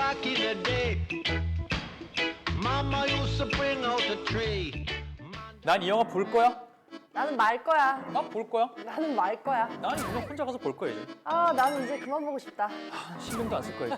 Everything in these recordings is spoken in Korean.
back in the day. Mama used to bring out the tree. 난 이 영화 볼 거야. 나는 말 거야. 난 볼 거야. 나는 말 거야. 난 그냥 혼자 가서 볼 거야 이제. 아, 나는 이제 그만 보고 싶다. 신경도 안 쓸 거야 이제.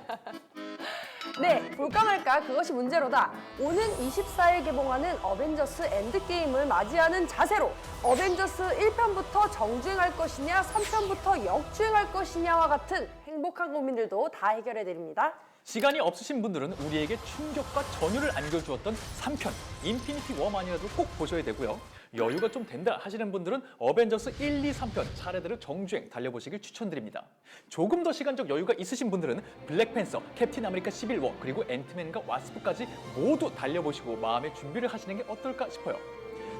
네, 볼까 말까 그것이 문제로다. 오는 24일 개봉하는 어벤져스 엔드게임을 맞이하는 자세로 어벤져스 1편부터 정주행할 것이냐 3편부터 역주행할 것이냐와 같은 행복한 고민들도 다 해결해드립니다. 시간이 없으신 분들은 우리에게 충격과 전율을 안겨주었던 3편 인피니티 워만이라도 꼭 보셔야 되고요. 여유가 좀 된다 하시는 분들은 어벤져스 1, 2, 3편 차례대로 정주행 달려보시길 추천드립니다. 조금 더 시간적 여유가 있으신 분들은 블랙팬서, 캡틴 아메리카 시빌 워, 그리고 앤트맨과 와스프까지 모두 달려보시고 마음의 준비를 하시는 게 어떨까 싶어요.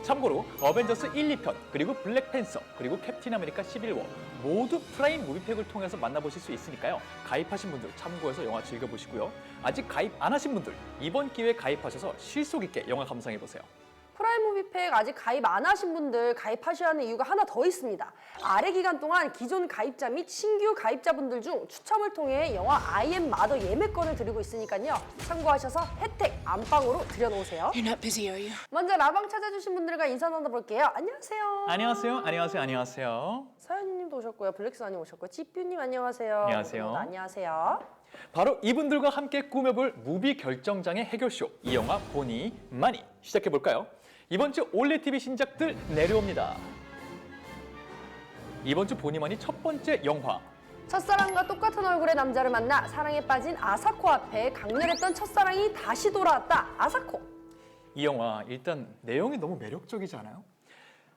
참고로 어벤져스 1, 2편, 그리고 블랙팬서, 그리고 캡틴 아메리카 시빌 워 모두 프라임 무비팩을 통해서 만나보실 수 있으니까요. 가입하신 분들 참고해서 영화 즐겨보시고요. 아직 가입 안 하신 분들 이번 기회에 가입하셔서 실속 있게 영화 감상해보세요. 프라임 무비팩 아직 가입 안 하신 분들 가입하셔야 하는 이유가 하나 더 있습니다. 아래 기간 동안 기존 가입자 및 신규 가입자분들 중 추첨을 통해 영화 I am Mother 예매권을 드리고 있으니까요. 참고하셔서 혜택 안방으로 들여놓으세요. You're not busy, are you? 먼저 라방 찾아주신 분들과 인사 나눠볼게요. 안녕하세요. 안녕하세요. 안녕하세요. 안녕하세요. 서현님도 오셨고요. 블랙스완님 오셨고요. 찌뷰님 안녕하세요. 안녕하세요. 모두 안녕하세요. 바로 이분들과 함께 꾸며볼 무비 결정장의 해결쇼 이 영화 보니 많이 시작해볼까요? 이번 주 올레 TV 신작들 내려옵니다. 이번 주 보니 많이 첫 번째 영화 첫사랑과 똑같은 얼굴의 남자를 만나 사랑에 빠진 아사코 앞에 강렬했던 첫사랑이 다시 돌아왔다. 아사코. 이 영화 일단 내용이 너무 매력적이지 않아요?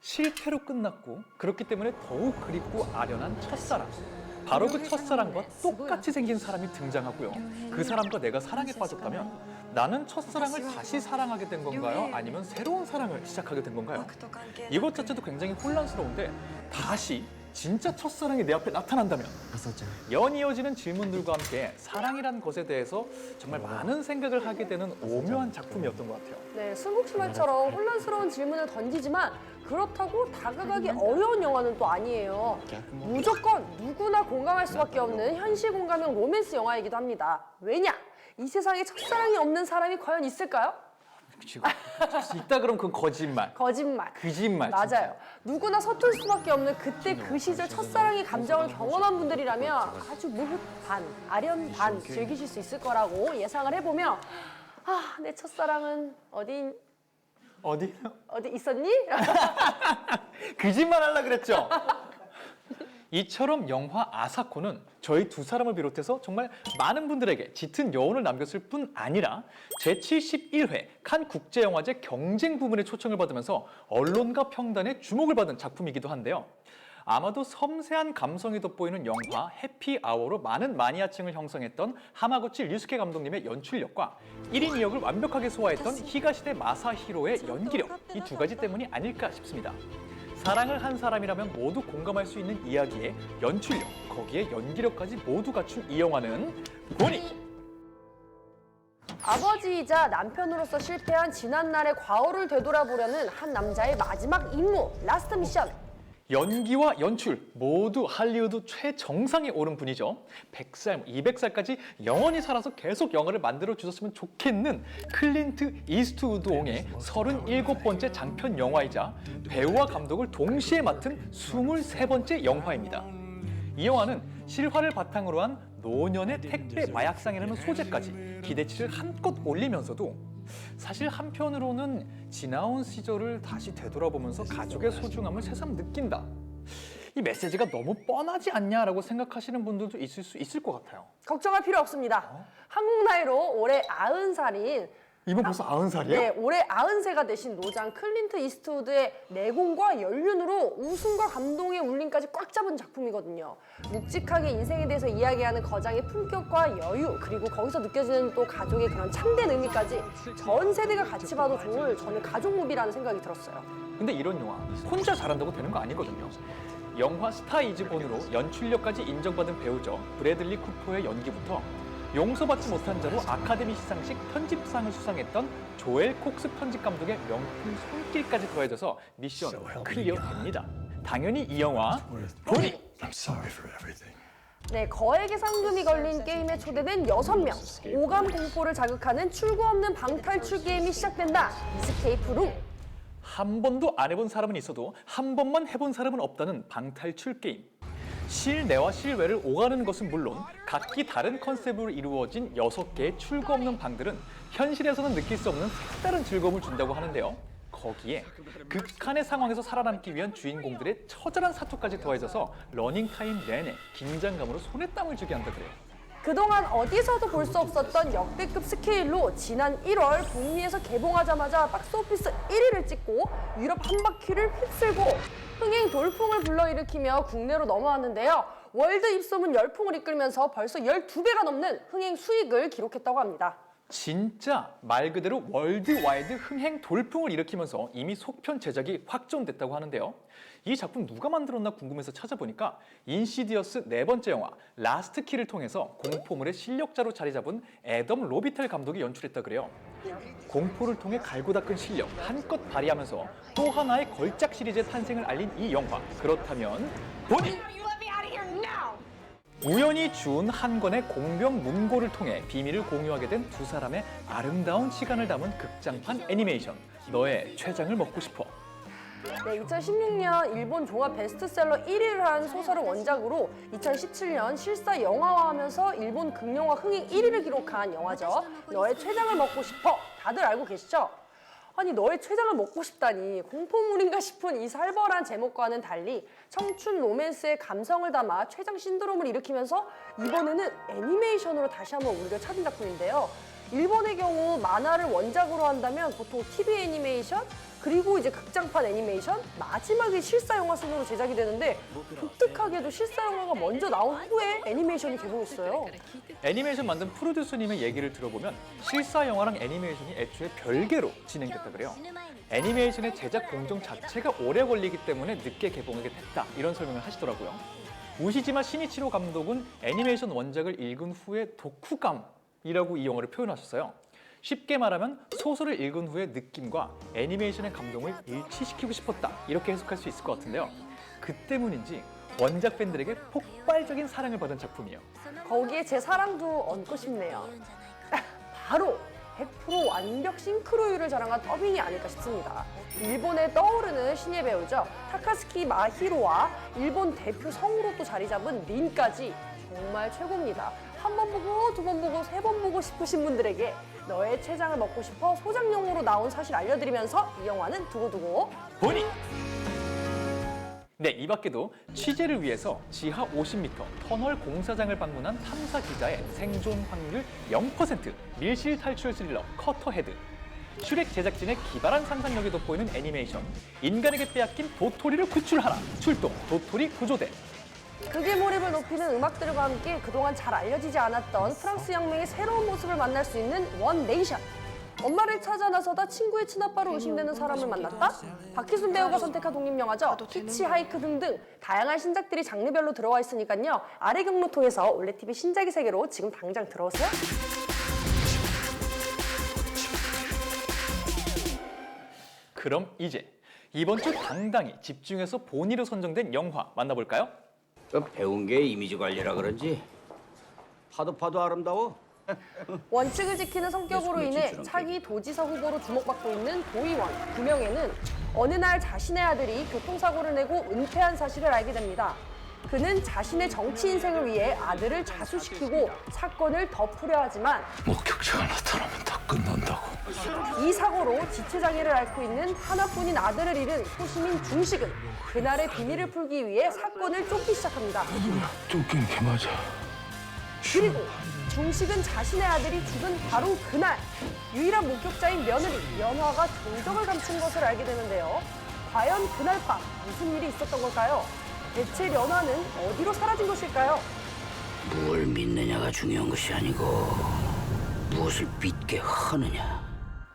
실패로 끝났고 그렇기 때문에 더욱 그립고 아련한 첫사랑. 바로 그 첫사랑과 똑같이 생긴 사람이 등장하고요. 그 사람과 내가 사랑에 빠졌다면 나는 첫사랑을 다시 사랑하게 된 건가요? 아니면 새로운 사랑을 시작하게 된 건가요? 이것 자체도 굉장히 혼란스러운데 다시 진짜 첫사랑이 내 앞에 나타난다면 연이어지는 질문들과 함께 사랑이란 것에 대해서 정말 많은 생각을 하게 되는 오묘한 작품이었던 것 같아요. 네, 술국수말처럼 혼란스러운 질문을 던지지만 그렇다고 다가가기 어려운 영화는 또 아니에요. 무조건 누구나 공감할 수밖에 없는 현실 공감형 로맨스 영화이기도 합니다. 왜냐? 이 세상에 첫사랑이 없는 사람이 과연 있을까요? 지금 있다 그럼 그건 거짓말. 거짓말. 거짓말. 맞아요. 진짜. 누구나 서툴 수밖에 없는 그때 그 시절 첫사랑의 감정을 경험한 분들이라면 아주 무흐 반, 아련 반 즐기실 수 있을 거라고 예상을 해보며 아, 내 첫사랑은 어디 있었니? 거짓말 하려고 그랬죠? 이처럼 영화 아사코는 저희 두 사람을 비롯해서 정말 많은 분들에게 짙은 여운을 남겼을 뿐 아니라 제71회 칸 국제영화제 경쟁 부문에 초청을 받으면서 언론과 평단의 주목을 받은 작품이기도 한데요. 아마도 섬세한 감성이 돋보이는 영화 해피아워로 많은 마니아층을 형성했던 하마구치 류스케 감독님의 연출력과 1인 2역을 완벽하게 소화했던 히가시대 마사히로의 연기력, 이 두 가지 때문이 아닐까 싶습니다. 사랑을 한 사람이라면 모두 공감할 수 있는 이야기에 연출력, 거기에 연기력까지 모두 갖춘 이 영화는 보니 아버지이자 남편으로서 실패한 지난날의 과거를 되돌아보려는 한 남자의 마지막 임무, 라스트 미션. 연기와 연출 모두 할리우드 최정상에 오른 분이죠. 100살, 200살까지 영원히 살아서 계속 영화를 만들어 주셨으면 좋겠는 클린트 이스트우드옹의 37번째 장편 영화이자 배우와 감독을 동시에 맡은 23번째 영화입니다. 이 영화는 실화를 바탕으로 한 노년의 택배 마약상이라는 소재까지 기대치를 한껏 올리면서도 사실 한편으로는 지나온 시절을 다시 되돌아보면서 가족의 소중함을 새삼 느낀다. 이 메시지가 너무 뻔하지 않냐라고 생각하시는 분들도 있을 수 있을 것 같아요. 걱정할 필요 없습니다. 한국 나이로 올해 90살인 이번 벌써 90살이야? 네, 올해 90세가 되신 노장 클린트 이스트우드의 내공과 연륜으로 웃음과 감동의 울림까지 꽉 잡은 작품이거든요. 묵직하게 인생에 대해서 이야기하는 거장의 품격과 여유, 그리고 거기서 느껴지는 또 가족의 그런 참된 의미까지 전 세대가 같이 봐도 좋을 저는 가족 무비라는 생각이 들었어요. 근데 이런 영화 혼자 잘한다고 되는 거 아니거든요. 영화 스타 이즈 본으로 연출력까지 인정받은 배우죠. 브래들리 쿠퍼의 연기부터 용서받지 못한 자로 아카데미 시상식 편집상을 수상했던 조엘 콕스 편집 감독의 명품 손길까지 더해져서 미션 클리어됩니다. 당연히 이 영화 보니 네, 거액의 상금이 걸린 게임에 초대된 6명. 오감 공포를 자극하는 출구 없는 방탈출 게임이 시작된다. 이스케이프 룸. 한 번도 안 해본 사람은 있어도 한 번만 해본 사람은 없다는 방탈출 게임. 실내와 실외를 오가는 것은 물론 각기 다른 컨셉으로 이루어진 6개의 출구 없는 방들은 현실에서는 느낄 수 없는 색다른 즐거움을 준다고 하는데요. 거기에 극한의 상황에서 살아남기 위한 주인공들의 처절한 사투까지 더해져서 러닝타임 내내 긴장감으로 손에 땀을 쥐게 한다 그래요. 그동안 어디서도 볼 수 없었던 역대급 스케일로 지난 1월 북미에서 개봉하자마자 박스오피스 1위를 찍고 유럽 한 바퀴를 휩쓸고 흥행 돌풍을 불러일으키며 국내로 넘어왔는데요. 월드 입소문 열풍을 이끌면서 벌써 12배가 넘는 흥행 수익을 기록했다고 합니다. 진짜 말 그대로 월드와이드 흥행 돌풍을 일으키면서 이미 속편 제작이 확정됐다고 하는데요. 이 작품 누가 만들었나 궁금해서 찾아보니까 인시디어스 4번째 영화 라스트 키를 통해서 공포물의 실력자로 자리 잡은 애덤 로비텔 감독이 연출했다 그래요. 공포를 통해 갈고 닦은 실력 한껏 발휘하면서 또 하나의 걸작 시리즈의 탄생을 알린 이 영화. 그렇다면 보니 우연히 주운 한 권의 공병 문고를 통해 비밀을 공유하게 된 두 사람의 아름다운 시간을 담은 극장판 애니메이션 너의 췌장을 먹고 싶어. 네, 2016년 일본 종합 베스트셀러 1위를 한 소설을 원작으로 2017년 실사 영화화하면서 일본 극영화 흥행 1위를 기록한 영화죠. 너의 췌장을 먹고 싶어. 다들 알고 계시죠? 아니, 너의 췌장을 먹고 싶다니 공포물인가 싶은 이 살벌한 제목과는 달리 청춘 로맨스의 감성을 담아 췌장 신드롬을 일으키면서 이번에는 애니메이션으로 다시 한번 우리를 찾은 작품인데요. 일본의 경우 만화를 원작으로 한다면 보통 TV 애니메이션 그리고 이제 극장판 애니메이션 마지막에 실사 영화 순으로 제작이 되는데 독특하게도 실사 영화가 먼저 나온 후에 애니메이션이 개봉했어요. 애니메이션 만든 프로듀서님의 얘기를 들어보면 실사 영화랑 애니메이션이 애초에 별개로 진행됐다 그래요. 애니메이션의 제작 공정 자체가 오래 걸리기 때문에 늦게 개봉하게 됐다 이런 설명을 하시더라고요. 우시지마 시니치로 감독은 애니메이션 원작을 읽은 후에 독후감이라고 이 영화를 표현하셨어요. 쉽게 말하면 소설을 읽은 후의 느낌과 애니메이션의 감동을 일치시키고 싶었다 이렇게 해석할 수 있을 것 같은데요. 그 때문인지 원작 팬들에게 폭발적인 사랑을 받은 작품이에요. 거기에 제 사랑도 얹고 싶네요. 바로 100% 완벽 싱크로율을 자랑한 더빙이 아닐까 싶습니다. 일본에 떠오르는 신예 배우죠. 타카스키 마히로와 일본 대표 성우로 또 자리 잡은 린까지 정말 최고입니다. 한 번 보고, 두 번 보고, 세 번 보고 싶으신 분들에게 너의 췌장을 먹고 싶어 소장용으로 나온 사실 알려드리면서 이 영화는 두고두고 보니! 네, 이 밖에도 취재를 위해서 지하 50m 터널 공사장을 방문한 탐사 기자의 생존 확률 0% 밀실 탈출 스릴러 커터헤드, 슈렉 제작진의 기발한 상상력이 돋보이는 애니메이션 인간에게 빼앗긴 도토리를 구출하라 출동 도토리 구조대, 극의 몰입을 높이는 음악들과 함께 그동안 잘 알려지지 않았던 프랑스 혁명의 새로운 모습을 만날 수 있는 원 네이션. 엄마를 찾아 나서다 친구의 친아빠로 의심되는 사람을 만났다? 박희순 배우가 선택한 독립영화죠. 히치하이크 등등 다양한 신작들이 장르별로 들어와 있으니까요. 아래 경로 통해서 올레TV 신작의 세계로 지금 당장 들어오세요. 그럼 이제 이번 주 당당히 집중해서 본의로 선정된 영화 만나볼까요? 배운 게 이미지 관리라 그런지 파도 아름다워. 원칙을 지키는 성격으로 인해 차기 도지사 후보로 주목받고 있는 도의원 구명에는 어느 날 자신의 아들이 교통사고를 내고 은퇴한 사실을 알게 됩니다. 그는 자신의 정치 인생을 위해 아들을 자수시키고 사건을 덮으려 하지만 목격자가 나타나면 다 끝난다고. 이 사고로 지체장애를 앓고 있는 하나뿐인 아들을 잃은 소시민 중식은 그날의 비밀을 풀기 위해 사건을 쫓기 시작합니다. 쫓기는 게 맞아. 그리고 중식은 자신의 아들이 죽은 바로 그날 유일한 목격자인 며느리 연화가 정적을 감춘 것을 알게 되는데요. 과연 그날 밤 무슨 일이 있었던 걸까요? 대체 연화는 어디로 사라진 것일까요? 뭘 믿느냐가 중요한 것이 아니고 무엇을 믿게 하느냐.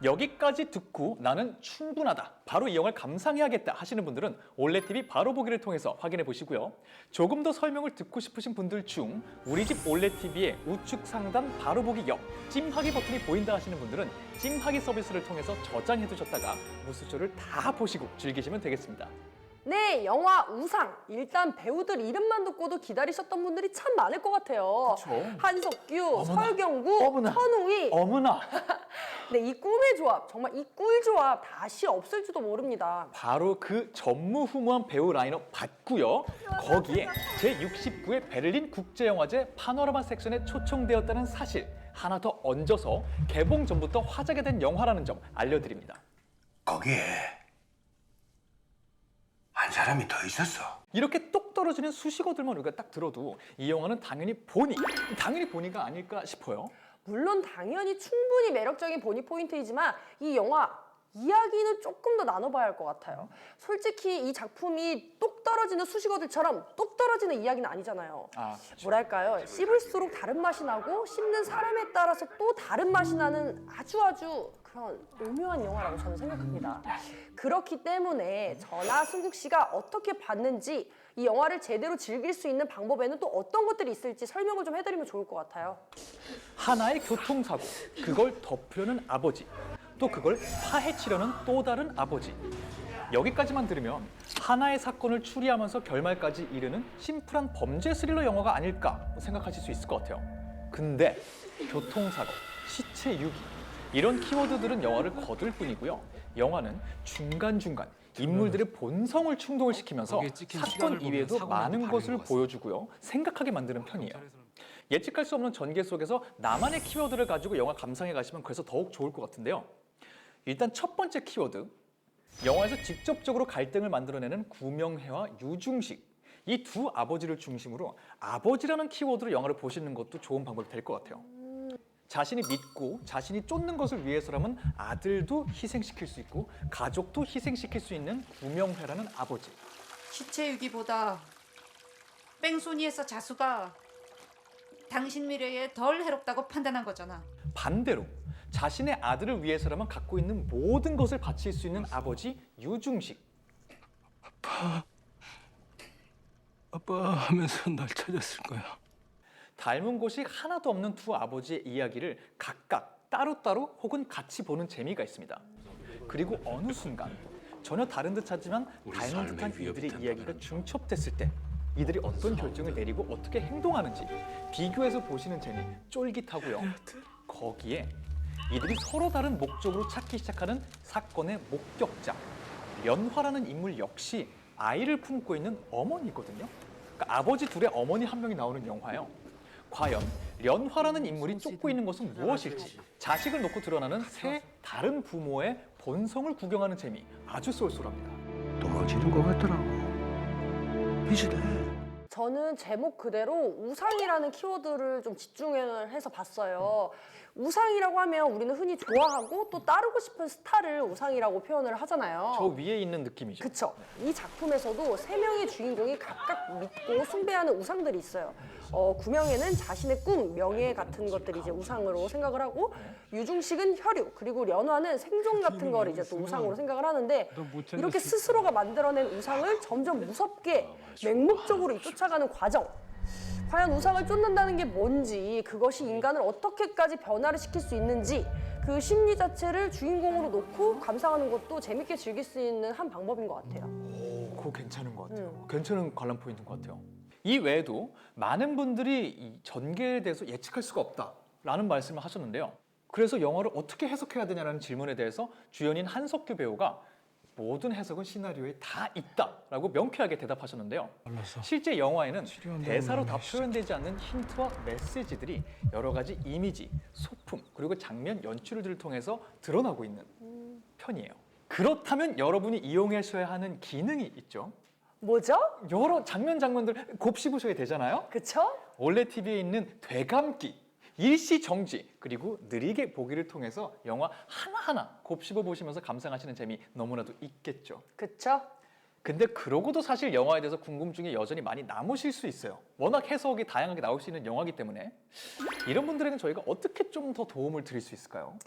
여기까지 듣고 나는 충분하다, 바로 이 영화를 감상해야겠다 하시는 분들은 올레TV 바로 보기를 통해서 확인해 보시고요. 조금 더 설명을 듣고 싶으신 분들 중 우리 집 올레TV의 우측 상단 바로 보기 옆 찜하기 버튼이 보인다 하시는 분들은 찜하기 서비스를 통해서 저장해 두셨다가 무수초를 다 보시고 즐기시면 되겠습니다. 네, 영화 우상. 일단 배우들 이름만 듣고도 기다리셨던 분들이 참 많을 것 같아요. 그쵸. 한석규, 어머나. 설경구, 어머나. 천우희. 어머나! 네, 이 꿈의 조합, 정말 이 꿀 조합 다시 없을지도 모릅니다. 바로 그 전무후무한 배우 라인업 봤고요. 거기에 제69회 베를린 국제영화제 파노라마 섹션에 초청되었다는 사실 하나 더 얹어서 개봉 전부터 화제가 된 영화라는 점 알려드립니다. 거기에 한 사람이 더 있었어. 이렇게 똑 떨어지는 수식어들만 우리가 딱 들어도 이 영화는 당연히 보니가 아닐까 싶어요. 물론 당연히 충분히 매력적인 보니 포인트이지만 이 영화 이야기는 조금 더 나눠봐야 할 것 같아요. 솔직히 이 작품이 똑 떨어지는 수식어들처럼 똑 떨어지는 이야기는 아니잖아요. 그렇죠. 뭐랄까요? 씹을수록 다른 맛이 나고 씹는 사람에 따라서 또 다른 맛이 나는 아주 그런 오묘한 영화라고 저는 생각합니다. 그렇기 때문에 저나 승국 씨가 어떻게 봤는지 이 영화를 제대로 즐길 수 있는 방법에는 또 어떤 것들이 있을지 설명을 좀 해드리면 좋을 것 같아요. 하나의 교통사고, 그걸 덮으려는 아버지, 또 그걸 파헤치려는 또 다른 아버지. 여기까지만 들으면 하나의 사건을 추리하면서 결말까지 이르는 심플한 범죄 스릴러 영화가 아닐까 생각하실 수 있을 것 같아요. 근데 교통사고, 시체 유기 이런 키워드들은 영화를 거둘 뿐이고요. 영화는 중간중간 인물들의 본성을 충동을 시키면서 사건 이외에도 많은 것을 보여주고요. 생각하게 만드는 편이에요. 예측할 수 없는 전개 속에서 나만의 키워드를 가지고 영화 감상해 가시면 그래서 더욱 좋을 것 같은데요. 일단 첫 번째 키워드, 영화에서 직접적으로 갈등을 만들어내는 구명혜와 유중식. 이 두 아버지를 중심으로 아버지라는 키워드로 영화를 보시는 것도 좋은 방법이 될 것 같아요. 자신이 믿고 자신이 쫓는 것을 위해서라면 아들도 희생시킬 수 있고 가족도 희생시킬 수 있는 구명혜라는 아버지. 시체 유기보다 뺑소니에서 자수가 당신 미래에 덜 해롭다고 판단한 거잖아. 반대로 자신의 아들을 위해서라면 갖고 있는 모든 것을 바칠 수 있는 아버지 유중식. 아빠 하면서 날 찾았을 거야. 닮은 곳이 하나도 없는 두 아버지의 이야기를 각각 따로따로 혹은 같이 보는 재미가 있습니다. 그리고 어느 순간 전혀 다른 듯하지만 닮은 듯한 이들의 이야기가 중첩됐을 때 이들이 어떤 결정을 내리고 어떻게 행동하는지 비교해서 보시는 재미 쫄깃하고요. 거기에 이들이 서로 다른 목적으로 찾기 시작하는 사건의 목격자 연화라는 인물 역시 아이를 품고 있는 어머니거든요. 그러니까 아버지 둘의 어머니 한 명이 나오는 영화예요. 과연 연화라는 인물이 쫓고 있는 것은 무엇일지 자식을 놓고 드러나는 세 다른 부모의 본성을 구경하는 재미 아주 쏠쏠합니다. 도망치는 것 같더라고. 비슷해. 저는 제목 그대로 우상이라는 키워드를 좀 집중을 해서 봤어요. 우상이라고 하면 우리는 흔히 좋아하고 또 따르고 싶은 스타를 우상이라고 표현을 하잖아요. 저 위에 있는 느낌이죠. 그쵸. 이 작품에서도 세 명의 주인공이 각각 믿고 숭배하는 우상들이 있어요. 구명에는 자신의 꿈, 명예 같은 것들이 이제 우상으로 생각을 하고, 유중식은 혈육, 그리고 련화는 생존 같은 걸 이제 또 우상으로 생각을 하는데, 이렇게 스스로가 만들어낸 우상을 점점 무섭게 맹목적으로 쫓아가는 과정. 과연 우상을 쫓는다는 게 뭔지, 그것이 인간을 어떻게까지 변화를 시킬 수 있는지, 그 심리 자체를 주인공으로 놓고 감상하는 것도 재밌게 즐길 수 있는 한 방법인 것 같아요. 오, 그거 괜찮은 것 같아요. 괜찮은 관람 포인트인 것 같아요. 이 외에도 많은 분들이 이 전개에 대해서 예측할 수가 없다라는 말씀을 하셨는데요. 그래서 영화를 어떻게 해석해야 되냐는 질문에 대해서 주연인 한석규 배우가 모든 해석은 시나리오에 다 있다라고 명쾌하게 대답하셨는데요. 실제 영화에는 대사로 다 표현되지 않는 힌트와 메시지들이 여러 가지 이미지, 소품, 그리고 장면 연출들을 통해서 드러나고 있는 편이에요. 그렇다면 여러분이 이용하셔야 하는 기능이 있죠. 뭐죠? 여러 장면들 곱씹으셔야 되잖아요. 그쵸? 올레 TV에 있는 되감기, 일시정지, 그리고 느리게 보기를 통해서 영화 하나하나 곱씹어 보시면서 감상하시는 재미 너무나도 있겠죠. 그쵸? 근데 그러고도 사실 영화에 대해서 궁금증이 여전히 많이 남으실 수 있어요. 워낙 해석이 다양하게 나올 수 있는 영화이기 때문에 이런 분들에게는 저희가 어떻게 좀 더 도움을 드릴 수 있을까요?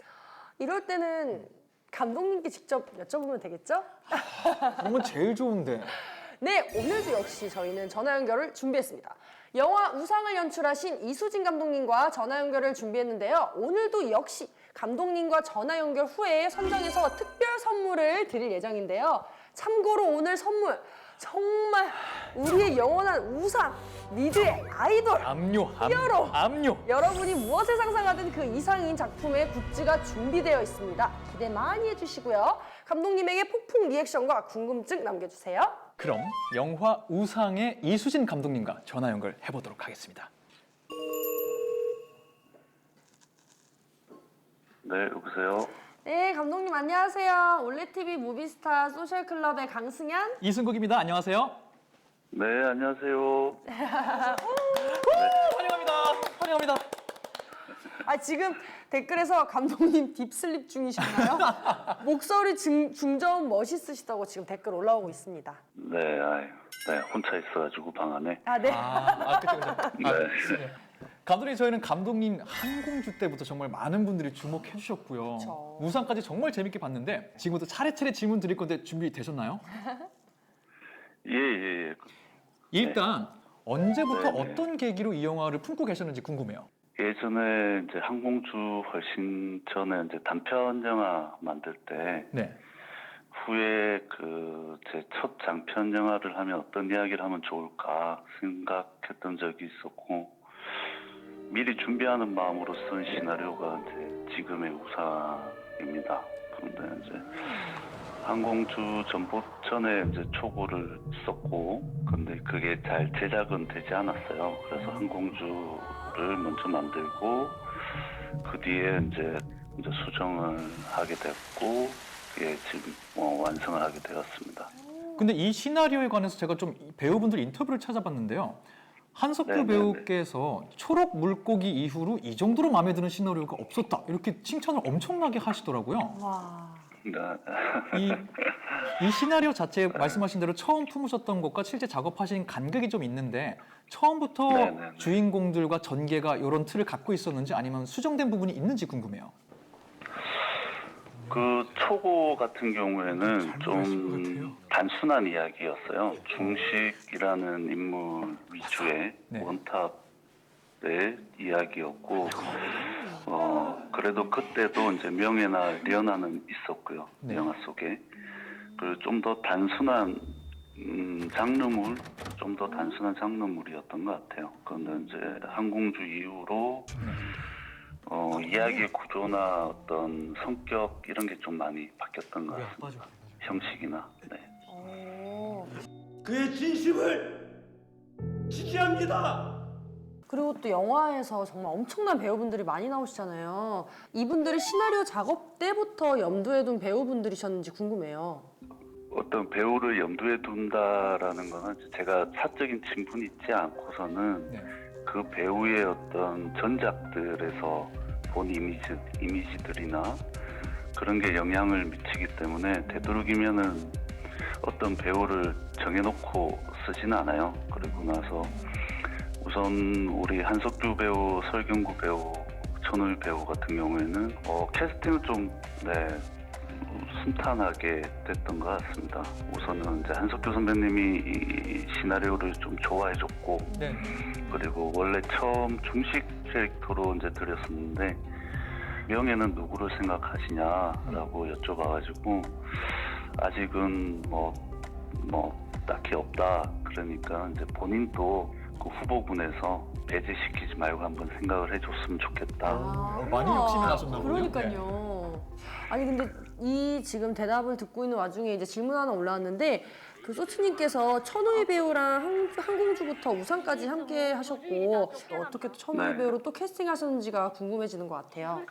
이럴 때는 감독님께 직접 여쭤보면 되겠죠? 그런 건 제일 좋은데. 네, 오늘도 역시 저희는 전화 연결을 준비했습니다. 영화 우상을 연출하신 이수진 감독님과 전화 연결을 준비했는데요. 오늘도 역시 감독님과 전화 연결 후에 선정해서 특별 선물을 드릴 예정인데요. 참고로 오늘 선물 정말 우리의 영원한 우상, 미드의 아이돌. 압류, 히어로. 압류. 여러분이 무엇을 상상하든 그 이상인 작품의 굿즈가 준비되어 있습니다. 기대 많이 해주시고요. 감독님에게 폭풍 리액션과 궁금증 남겨주세요. 그럼 영화 우상의 이수진 감독님과 전화 연결해 보도록 하겠습니다. 네, 여보세요? 네, 감독님 안녕하세요. 올레TV 무비스타 소셜클럽의 강승현. 이승국입니다. 안녕하세요. 네, 안녕하세요. 환영합니다. 환영합니다. 아, 지금 댓글에서 감독님 딥슬립 중이셨나요? 목소리 중저음 멋있으시다고 지금 댓글 올라오고 있습니다. 네, 네, 혼자 있어가지고 방 안에. 아, 네. 그쵸. 네. 감독님, 저희는 감독님 한공주 때부터 정말 많은 분들이 주목해 주셨고요. 그쵸. 우상까지 정말 재밌게 봤는데 지금부터 차례차례 질문 드릴 건데 준비되셨나요? 예. 일단 언제부터 네네. 어떤 계기로 이 영화를 품고 계셨는지 궁금해요. 예전에 이제 항공주 훨씬 전에 이제 단편 영화 만들 때 네. 후에 그 제 첫 장편 영화를 하면 어떤 이야기를 하면 좋을까 생각했던 적이 있었고 미리 준비하는 마음으로 쓴 시나리오가 이제 지금의 우상입니다. 그런데 이제 항공주 전에 이제 초고를 썼고, 근데 그게 잘 제작은 되지 않았어요. 그래서 항공주를 먼저 만들고, 그 뒤에 이제 수정을 하게 됐고, 예, 지금 완성을 하게 되었습니다. 근데 이 시나리오에 관해서 제가 좀 배우분들 인터뷰를 찾아봤는데요. 한석규 네네네. 배우께서 초록 물고기 이후로 이 정도로 마음에 드는 시나리오가 없었다. 이렇게 칭찬을 엄청나게 하시더라고요. 와. 이 시나리오 자체 말씀하신 대로 처음 품으셨던 것과 실제 작업하신 간극이 좀 있는데 처음부터 네네네. 주인공들과 전개가 이런 틀을 갖고 있었는지 아니면 수정된 부분이 있는지 궁금해요. 그 초고 같은 경우에는 잘 좀 말하신 것 같아요. 단순한 이야기였어요. 중식이라는 인물 위주의 네. 원탑의 이야기였고, 그래도 그때도 이제 명예나 련화는 있었고요. 네. 영화 속에. 그리고 좀 더 단순한 장르물, 좀 더 단순한 장르물이었던 것 같아요. 그런데 이제 항공주 이후로 이야기의 구조나 어떤 성격 이런 게 좀 많이 바뀌었던 것 같습니다. 형식이나. 네. 오. 그의 진심을 지지합니다. 그리고 또 영화에서 정말 엄청난 배우분들이 많이 나오시잖아요. 이분들이 시나리오 작업 때부터 염두에 둔 배우분들이셨는지 궁금해요. 어떤 배우를 염두에 둔다라는 거는 제가 사적인 친분이 있지 않고서는 네. 그 배우의 어떤 전작들에서 본 이미지들이나 그런 게 영향을 미치기 때문에 되도록이면은 어떤 배우를 정해놓고 쓰지는 않아요. 그리고 나서 우선 우리 한석규 배우, 설경구 배우, 천우희 배우 같은 경우에는 캐스팅은 좀 순탄하게 됐던 것 같습니다. 우선은 이제 한석규 선배님이 이 시나리오를 좀 좋아해줬고, 네. 그리고 원래 처음 중식 캐릭터로 이제 드렸었는데 명예는 누구를 생각하시냐라고 여쭤봐가지고 아직은 뭐 딱히 없다. 그러니까 이제 본인도 그 후보군에서 배제시키지 말고 한번 생각을 해줬으면 좋겠다. 많이 우와. 욕심이 나셨나 보네요. 그러니까요. 아니 근데 이 지금 대답을 듣고 있는 와중에 이제 질문 하나 올라왔는데 그 소치님께서 천우희 배우랑 항공주부터 우상까지 함께 하셨고 어떻게 또 천우희 네. 배우로 또 캐스팅하셨는지가 궁금해지는 것 같아요.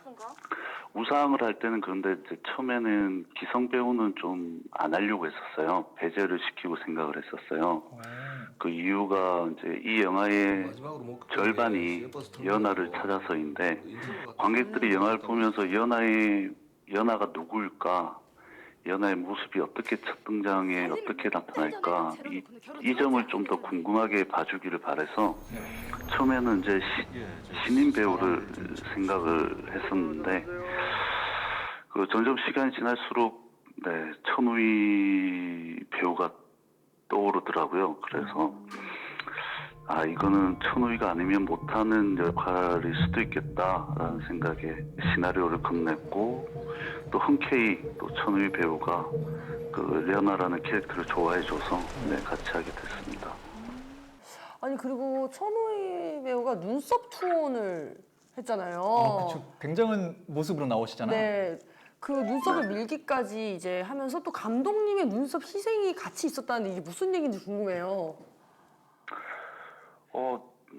우상을 할 때는 그런데 이제 처음에는 기성 배우는 좀 안 하려고 했었어요. 배제를 시키고 생각을 했었어요. 그 이유가 이제 이 영화의 절반이 연하를 찾아서인데 관객들이 영화를 보면서 연하가 누구일까? 연하의 모습이 어떻게 첫 등장에 어떻게 나타날까? 이 점을 좀 더 궁금하게 봐주기를 바라서 처음에는 이제 신인 배우를 생각을 했었는데 그 점점 시간이 지날수록 천우희 배우가 떠오르더라고요. 그래서 아, 이거는 천우희가 아니면 못하는 역할일 수도 있겠다라는 생각에 시나리오를 건넸고, 또 흔쾌히 또 천우희 배우가 그 레오나라는 캐릭터를 좋아해줘서 네, 같이 하게 됐습니다. 아니 그리고 천우희 배우가 눈썹 투혼을 했잖아요. 그쵸. 굉장한 모습으로 나오시잖아요. 네. 그 눈썹을 밀기까지 이제 하면서 또 감독님의 눈썹 희생이 같이 있었다는데 이게 무슨 얘기인지 궁금해요.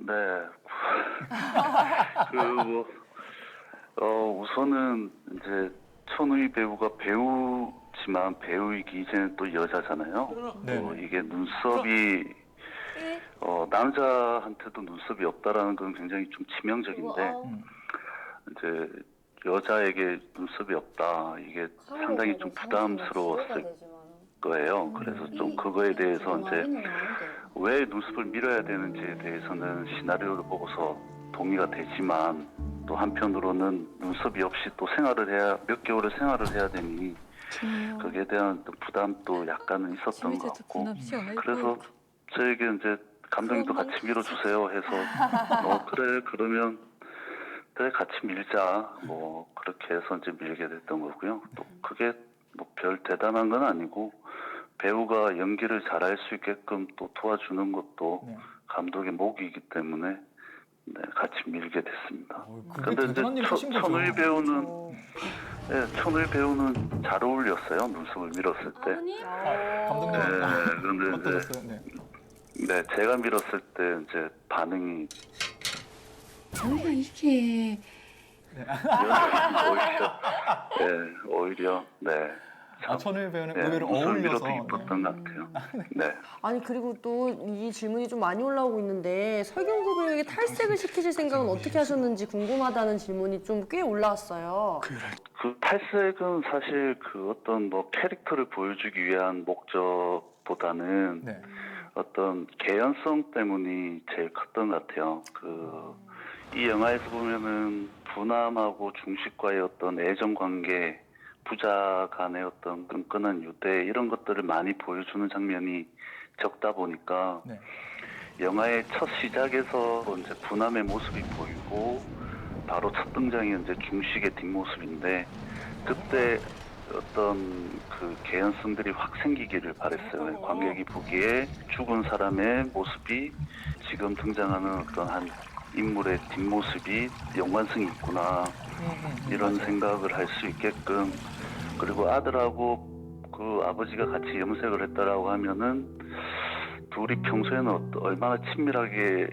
네. 우선은 이제 천우희 배우가 배우지만 배우이기 이제는 또 여자잖아요. 네. 이게 눈썹이 남자한테도 눈썹이 없다라는 건 굉장히 좀 치명적인데 이제 여자에게 눈썹이 없다 이게 상당히 좀 부담스러웠을 거예요. 그래서 좀 그거에 대해서 이제 왜 눈썹을 밀어야 되는지에 대해서는 시나리오를 보고서 동의가 되지만 또 한편으로는 눈썹이 없이 또 몇 개월을 생활을 해야 되니 거기에 대한 또 부담도 약간은 있었던 것 같고 그래서 저에게 이제 감독님도 같이 밀어주세요 해서 그래 그러면 그래 같이 밀자 뭐 그렇게 해서 이제 밀게 됐던 거고요. 또 그게 뭐 별 대단한 건 아니고 배우가 연기를 잘할 수 있게끔 또 도와주는 것도 네. 감독의 몫이기 때문에 네, 같이 밀게 됐습니다. 그게 근데 대단한 일 하신 이제 거죠. 천우희 배우는 잘 어울렸어요. 눈썹을 밀었을 때. 감독님 근데 이제 어떠셨어요? 네. 네, 제가 밀었을 때 이제 반응이 뭐야 이게. 오히려 네. 천우희 배우는 네, 의외로 눈썹을 어울려서 밀어도 이뻤던 것 같아요. 네. 아니 그리고 또 이 질문이 좀 많이 올라오고 있는데 설경구 배우에게 탈색을 시키실 생각은 어떻게 하셨는지 궁금하다는 질문이 좀 꽤 올라왔어요. 그 탈색은 사실 그 어떤 뭐 캐릭터를 보여주기 위한 목적보다는 네. 어떤 개연성 때문이 제일 컸던 것 같아요. 이 영화에서 보면은 부남하고 중식과의 어떤 애정 관계, 부자 간의 어떤 끈끈한 유대 이런 것들을 많이 보여주는 장면이 적다 보니까 네. 영화의 첫 시작에서 이제 부남의 모습이 보이고 바로 첫 등장이 이제 중식의 뒷모습인데 그때 어떤 그 개연성들이 확 생기기를 바랬어요. 관객이 보기에 죽은 사람의 모습이 지금 등장하는 어떤 한 인물의 뒷모습이 연관성이 있구나 이런 생각을 할 수 있게끔 그리고 아들하고 그 아버지가 같이 염색을 했다라고 하면은 둘이 평소에는 얼마나 친밀하게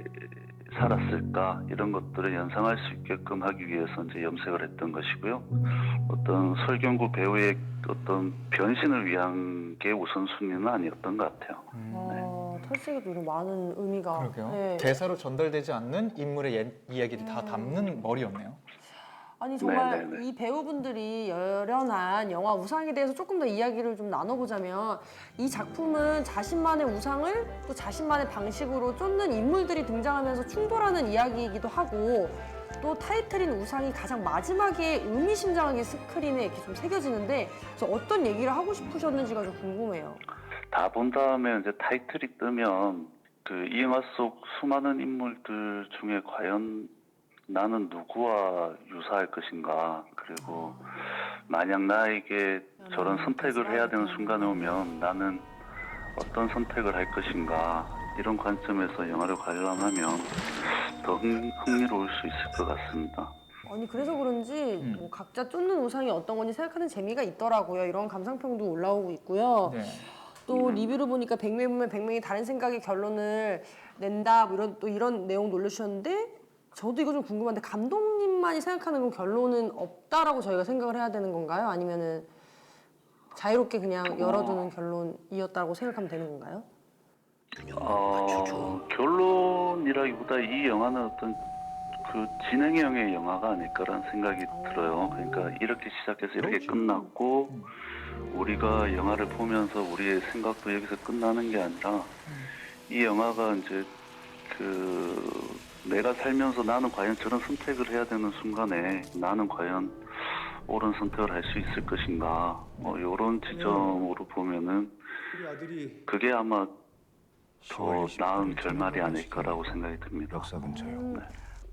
살았을까 이런 것들을 연상할 수 있게끔 하기 위해서 이제 염색을 했던 것이고요. 어떤 설경구 배우의 어떤 변신을 위한 게 우선순위는 아니었던 것 같아요. 탈색에도 이런 많은 의미가. 그러게요. 네. 대사로 전달되지 않는 인물의 이야기를 다 담는 머리였네요. 아니 정말 네네네. 이 배우분들이 열연한 영화 우상에 대해서 조금 더 이야기를 좀 나눠보자면 이 작품은 자신만의 우상을 또 자신만의 방식으로 쫓는 인물들이 등장하면서 충돌하는 이야기이기도 하고 또 타이틀인 우상이 가장 마지막에 의미심장하게 스크린에 이렇게 좀 새겨지는데 그래서 어떤 얘기를 하고 싶으셨는지가 좀 궁금해요. 다 본 다음에 이제 타이틀이 뜨면 그 이 영화 속 수많은 인물들 중에 과연 나는 누구와 유사할 것인가 그리고 만약 나에게 저런 선택을 해야 되는 순간에 오면 나는 어떤 선택을 할 것인가 이런 관점에서 영화를 관람하면 더 흥미로울 수 있을 것 같습니다. 아니 그래서 그런지 뭐 각자 쫓는 우상이 어떤 건지 생각하는 재미가 있더라고요. 이런 감상평도 올라오고 있고요. 네. 또 리뷰를 보니까 100명 보면 100명이 다른 생각의 결론을 낸다 뭐 이런 내용도 올려주셨는데 저도 이거 좀 궁금한데 감독님만이 생각하는 건 결론은 없다라고 저희가 생각을 해야 되는 건가요? 아니면은 자유롭게 그냥 열어두는 결론이었다고 생각하면 되는 건가요? 결론이라기보다 이 영화는 어떤 그 진행형의 영화가 아닐까라는 생각이 들어요. 그러니까 이렇게 시작해서 이렇게 끝났고 우리가 영화를 보면서 우리의 생각도 여기서 끝나는 게 아니라 이 영화가 이제 내가 살면서 나는 과연 저런 선택을 해야 되는 순간에 나는 과연 옳은 선택을 할 수 있을 것인가 이런 지점으로 보면은 그게 아마 더 나은 결말이 아닐까라고 생각이 듭니다. 역사 근처요.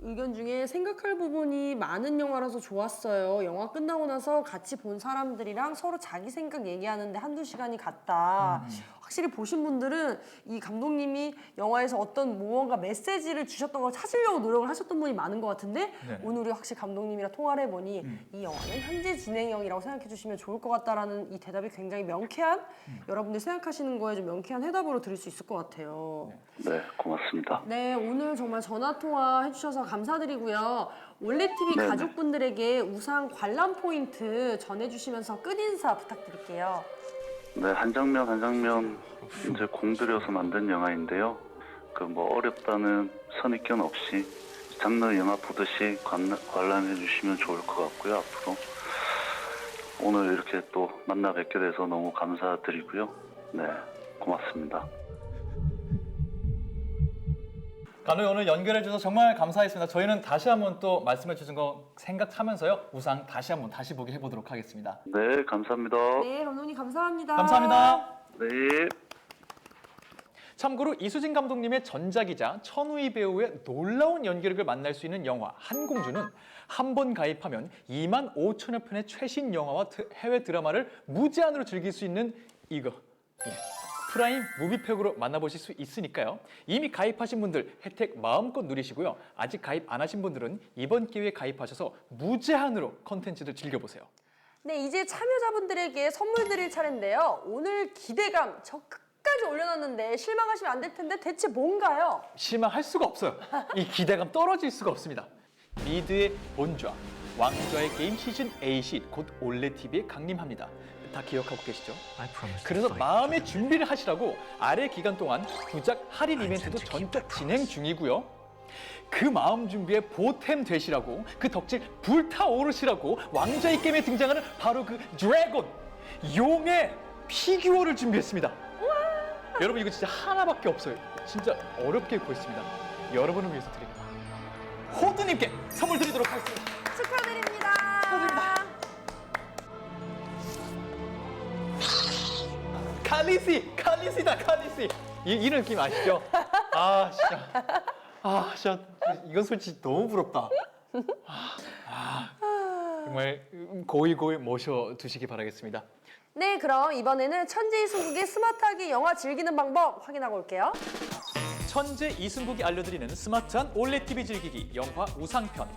의견 중에 생각할 부분이 많은 영화라서 좋았어요. 영화 끝나고 나서 같이 본 사람들이랑 서로 자기 생각 얘기하는데 한두 시간이 갔다. 확실히 보신 분들은 이 감독님이 영화에서 어떤 무언가 메시지를 주셨던 걸 찾으려고 노력을 하셨던 분이 많은 것 같은데 네. 오늘 우리 확실히 감독님이랑 통화를 해보니 이 영화는 현재 진행형이라고 생각해 주시면 좋을 것 같다라는 이 대답이 굉장히 명쾌한 여러분들 생각하시는 거에 좀 명쾌한 해답으로 들을 수 있을 것 같아요. 네, 고맙습니다. 네, 오늘 정말 전화 통화 해주셔서 감사드리고요. 올레TV 네네. 가족분들에게 우상 관람 포인트 전해주시면서 끝인사 부탁드릴게요. 네, 한 장면 한 장면 이제 공들여서 만든 영화인데요. 그 뭐 어렵다는 선입견 없이 장르 영화 보듯이 관람해 주시면 좋을 것 같고요. 앞으로 오늘 이렇게 또 만나 뵙게 돼서 너무 감사드리고요. 네, 고맙습니다. 감독님 오늘 연결해 주셔서 정말 감사했습니다. 저희는 다시 한번 또 말씀해 주신 거 생각하면서요. 우상 다시 한번 다시 보기 해보도록 하겠습니다. 네, 감사합니다. 네, 감독님 감사합니다. 감사합니다. 네. 참고로 이수진 감독님의 전작이자 천우희 배우의 놀라운 연기력을 만날 수 있는 영화 한공주는 한 번 가입하면 2만 5천여 편의 최신 영화와 해외 드라마를 무제한으로 즐길 수 있는 이거 프라임 무비팩으로 만나보실 수 있으니까요. 이미 가입하신 분들 혜택 마음껏 누리시고요. 아직 가입 안 하신 분들은 이번 기회에 가입하셔서 무제한으로 컨텐츠를 즐겨보세요. 네, 이제 참여자분들에게 선물 드릴 차례인데요. 오늘 기대감 저 끝까지 올려놨는데 실망하시면 안 될 텐데 대체 뭔가요? 실망할 수가 없어요. 이 기대감 떨어질 수가 없습니다. 미드의 본좌, 왕좌의 게임 시즌 8이 곧 올레TV에 강림합니다. 다 기억하고 계시죠? 그래서 마음의 준비를 하시라고 아래 기간 동안 부작 할인 이벤트도 전격 진행 중이고요. 그 마음 준비에 보탬 되시라고, 그 덕질 불타오르시라고 왕좌의 게임에 등장하는 바로 그 드래곤, 용의 피규어를 준비했습니다. 여러분 이거 진짜 하나밖에 없어요. 진짜 어렵게 구했습니다. 여러분을 위해서 드립니다. 호두님께 선물 드리도록 하겠습니다. 축하드립니다. 축하드립니다. 칼리시다 칼리시. 이 느낌 아시죠? 진짜 이건 솔직히 너무 부럽다. 정말 고이 모셔두시기 바라겠습니다. 네, 그럼 이번에는 천재 이승국의 스마트하게 영화 즐기는 방법 확인하고 올게요. 천재 이승국이 알려드리는 스마트한 올레TV 즐기기 영화 우상편.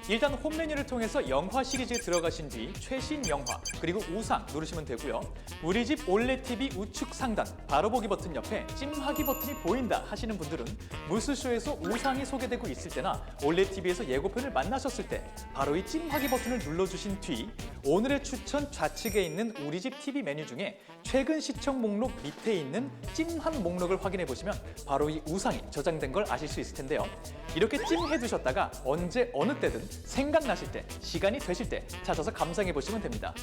일단 홈 메뉴를 통해서 영화 시리즈에 들어가신 뒤 최신 영화 그리고 우상 누르시면 되고요. 우리 집 올레TV 우측 상단 바로 보기 버튼 옆에 찜하기 버튼이 보인다 하시는 분들은 무술쇼에서 우상이 소개되고 있을 때나 올레TV에서 예고편을 만나셨을 때 바로 이 찜하기 버튼을 눌러주신 뒤 오늘의 추천 좌측에 있는 우리 집 TV 메뉴 중에 최근 시청 목록 밑에 있는 찜한 목록을 확인해 보시면 바로 이 우상이 저장된 걸 아실 수 있을 텐데요. 이렇게 찜해 두셨다가 언제 어느 때든 생각나실 때, 시간이 되실 때 찾아서 감상해 보시면 됩니다.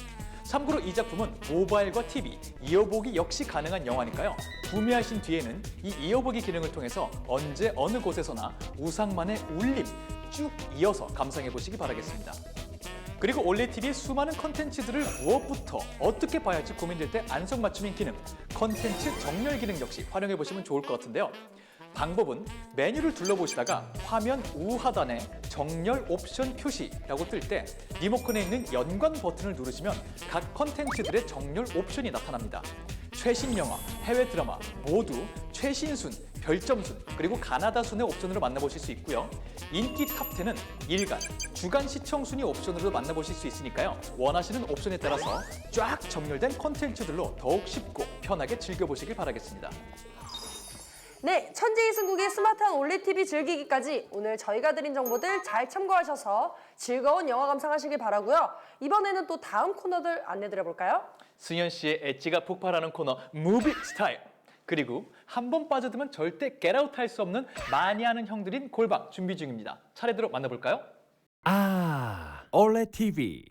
참고로 이 작품은 모바일과 TV, 이어보기 역시 가능한 영화니까요. 구매하신 뒤에는 이 이어보기 기능을 통해서 언제 어느 곳에서나 우상만의 울림 쭉 이어서 감상해 보시기 바라겠습니다. 그리고 올레TV의 수많은 컨텐츠들을 무엇부터 어떻게 봐야 할지 고민될 때 안성맞춤인 기능, 컨텐츠 정렬 기능 역시 활용해 보시면 좋을 것 같은데요. 방법은 메뉴를 둘러보시다가 화면 우하단에 정렬 옵션 표시라고 뜰 때 리모컨에 있는 연관 버튼을 누르시면 각 컨텐츠들의 정렬 옵션이 나타납니다. 최신 영화, 해외 드라마 모두 최신순, 별점순, 그리고 가나다 순의 옵션으로 만나보실 수 있고요. 인기 탑10은 일간, 주간 시청 순위 옵션으로 만나보실 수 있으니까요. 원하시는 옵션에 따라서 쫙 정렬된 컨텐츠들로 더욱 쉽고 편하게 즐겨보시길 바라겠습니다. 네, 천재 이승국의 스마트한 올레TV 즐기기까지 오늘 저희가 드린 정보들 잘 참고하셔서 즐거운 영화 감상하시길 바라고요. 이번에는 또 다음 코너들 안내드려볼까요? 승현 씨의 엣지가 폭발하는 코너 무비 스타일, 그리고 한 번 빠져들면 절대 겟아웃 할 수 없는 많이 하는 형들인 골방 준비 중입니다. 차례대로 만나볼까요? 올레TV